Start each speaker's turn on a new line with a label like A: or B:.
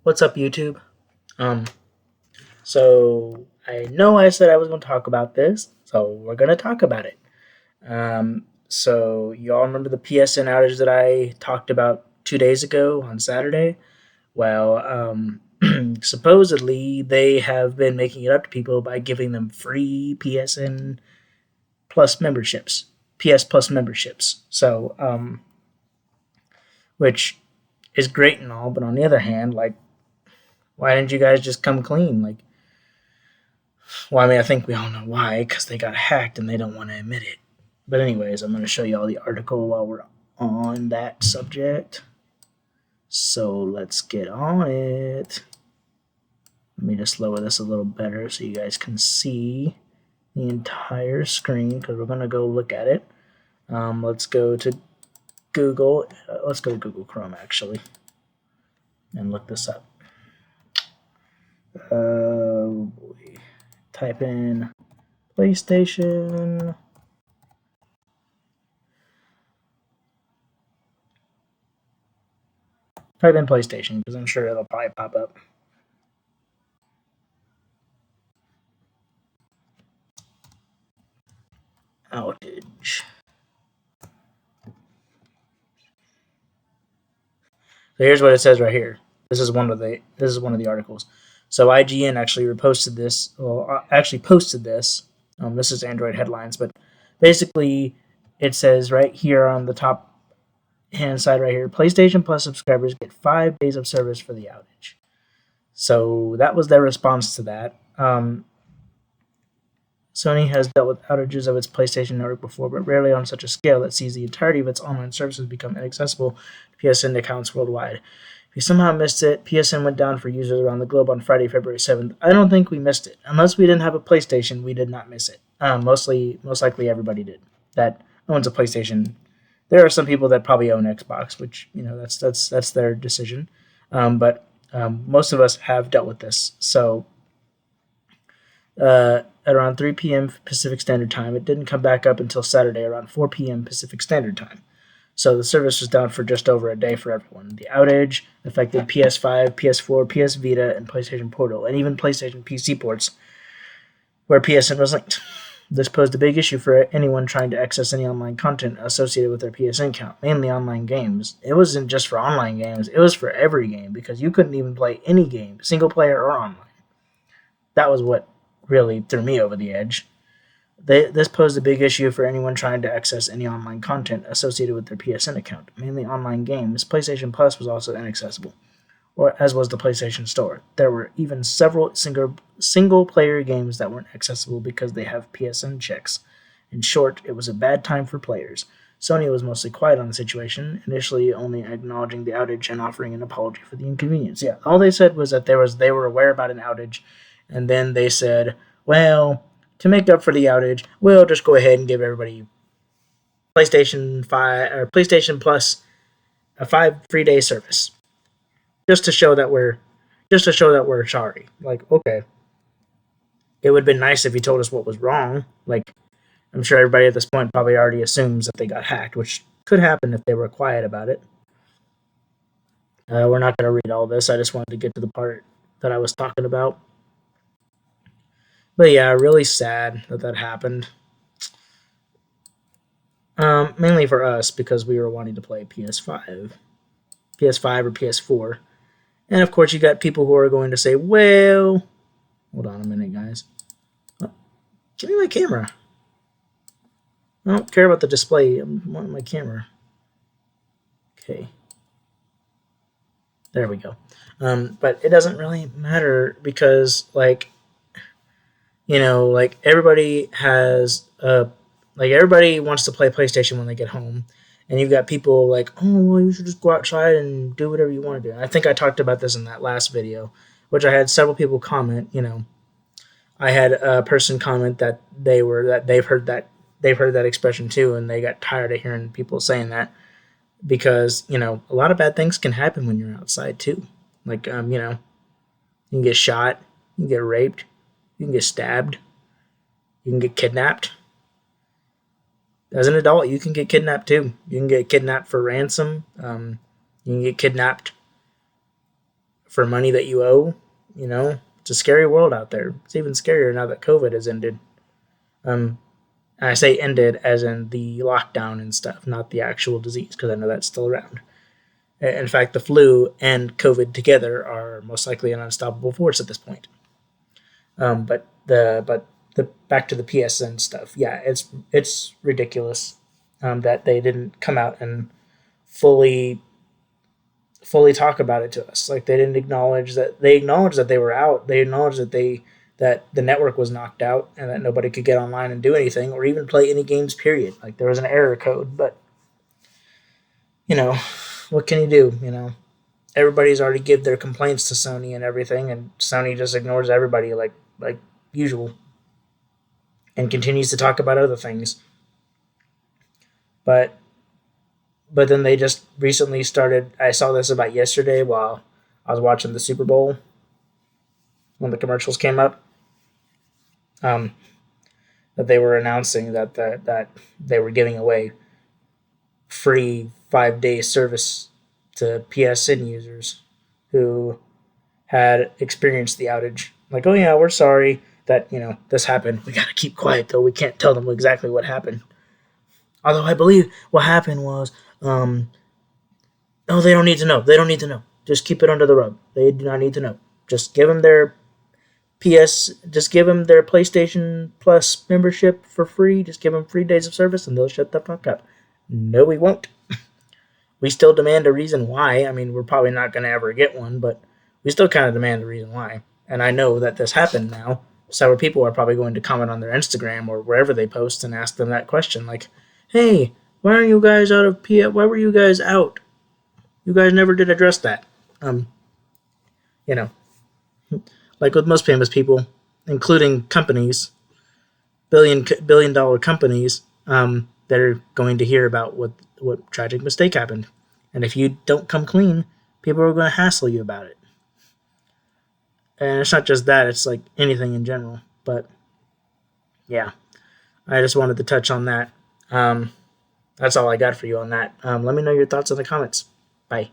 A: What's up, YouTube? Um, so I know I said I was going to talk about this, so we're going to talk about it. So y'all remember the PSN outage that I talked about 2 days ago on Saturday? Well, supposedly they have been making it up to people by giving them free PSN Plus memberships, PS Plus memberships. Which is great and all, but on the other hand, like, why didn't you guys just come clean? Like, well, I mean, I think we all know why, because they got hacked and they don't want to admit it. But anyways, I'm going to show you all the article while we're on that subject. So let's get on it. Let me just lower this a little better so you guys can see the entire screen, because we're going to go look at it. Let's go to Google. Let's go to Google Chrome, actually, and look this up. Type in PlayStation. Type in PlayStation because I'm sure it'll probably pop up. Outage. So here's what it says right here. This is one of the articles. So IGN actually reposted this. Well, actually posted this. This is Android headlines, but basically it says right here on the top hand side right here, PlayStation Plus subscribers get 5 days of service for the outage. So that was their response to that. Sony has dealt with outages of its PlayStation Network before, but rarely on such a scale that sees the entirety of its online services become inaccessible to PSN accounts worldwide. If you somehow missed it, PSN went down for users around the globe on Friday, February 7th. I don't think we missed it. Unless we didn't have a PlayStation, we did not miss it. Most likely everybody did. That owns a PlayStation. There are some people that probably own Xbox, which, that's their decision. But most of us have dealt with this. So at around 3 p.m. Pacific Standard Time. It didn't come back up until Saturday around 4 p.m. Pacific Standard Time. So the service was down for just over a day for everyone. The outage affected PS5, PS4, PS Vita, and PlayStation Portal, and even PlayStation PC ports, where PSN was linked. This posed a big issue for anyone trying to access any online content associated with their PSN account, mainly online games. It wasn't just for online games, it was for every game, because you couldn't even play any game, single player or online. That was what really threw me over the edge. This posed a big issue for anyone trying to access any online content associated with their PSN account, mainly online games. PlayStation Plus was also inaccessible, or as was the PlayStation Store. There were even several single-player games that weren't accessible because they have PSN checks. In short, it was a bad time for players. Sony was mostly quiet on the situation, initially only acknowledging the outage and offering an apology for the inconvenience. Yeah, all they said was that they were aware about an outage, and then they said, well, to make up for the outage, we'll just go ahead and give everybody PlayStation 5 or PlayStation Plus a 5 free day service, just to show that we're sorry. Like, okay, it would have been nice if you told us what was wrong. Like, I'm sure everybody at this point probably already assumes that they got hacked, which could happen if they were quiet about it. We're not going to read all this. I just wanted to get to the part that I was talking about. But yeah, really sad that happened. Mainly for us because we were wanting to play PS5 or PS4. And of course, you got people who are going to say, well, hold on a minute, guys. Oh, give me my camera. I don't care about the display. I want my camera. Okay. There we go. But it doesn't really matter because, like, everybody has everybody wants to play PlayStation when they get home, and you've got people like, oh, well, you should just go outside and do whatever you want to do. And I think I talked about this in that last video, which I had several people comment. I had a person comment that they've heard that expression too, and they got tired of hearing people saying that because a lot of bad things can happen when you're outside too. Like you can get shot, you can get raped, you can get stabbed, you can get kidnapped. As an adult, you can get kidnapped too. You can get kidnapped for ransom. You can get kidnapped for money that you owe. It's a scary world out there. It's even scarier now that COVID has ended. And I say ended as in the lockdown and stuff, not the actual disease, because I know that's still around. In fact, the flu and COVID together are most likely an unstoppable force at this point. But the back to the PSN stuff. Yeah, it's ridiculous that they didn't come out and fully talk about it to us. Like, they didn't acknowledge that they were out. They acknowledged that the network was knocked out and that nobody could get online and do anything or even play any games. Period. Like, there was an error code, but you know what can you do? Everybody's already give their complaints to Sony and everything, and Sony just ignores everybody like usual and continues to talk about other things. But then they just recently started. I saw this about yesterday while I was watching the Super Bowl when the commercials came up. Um, that they were announcing that they were giving away free 5-day service to PSN users who had experienced the outage. Like, oh yeah, we're sorry that this happened. We gotta keep quiet though. We can't tell them exactly what happened. Although I believe what happened was, no, they don't need to know. They don't need to know. Just keep it under the rug. They do not need to know. Just give them their just give them their PlayStation Plus membership for free. Just give them 3 days of service and they'll shut the fuck up. No, we won't. We still demand a reason why. I mean, we're probably not going to ever get one, but we still kind of demand a reason why. And I know that this happened now. Several people are probably going to comment on their Instagram or wherever they post and ask them that question. Like, hey, why are you guys out of Why were you guys out? You guys never did address that. You know, like with most famous people, including companies, billion dollar companies, that are going to hear about what tragic mistake happened. And if you don't come clean, people are going to hassle you about it. And it's not just that, it's like anything in general. But yeah, I just wanted to touch on that. That's all I got for you on that. Let me know your thoughts in the comments. Bye.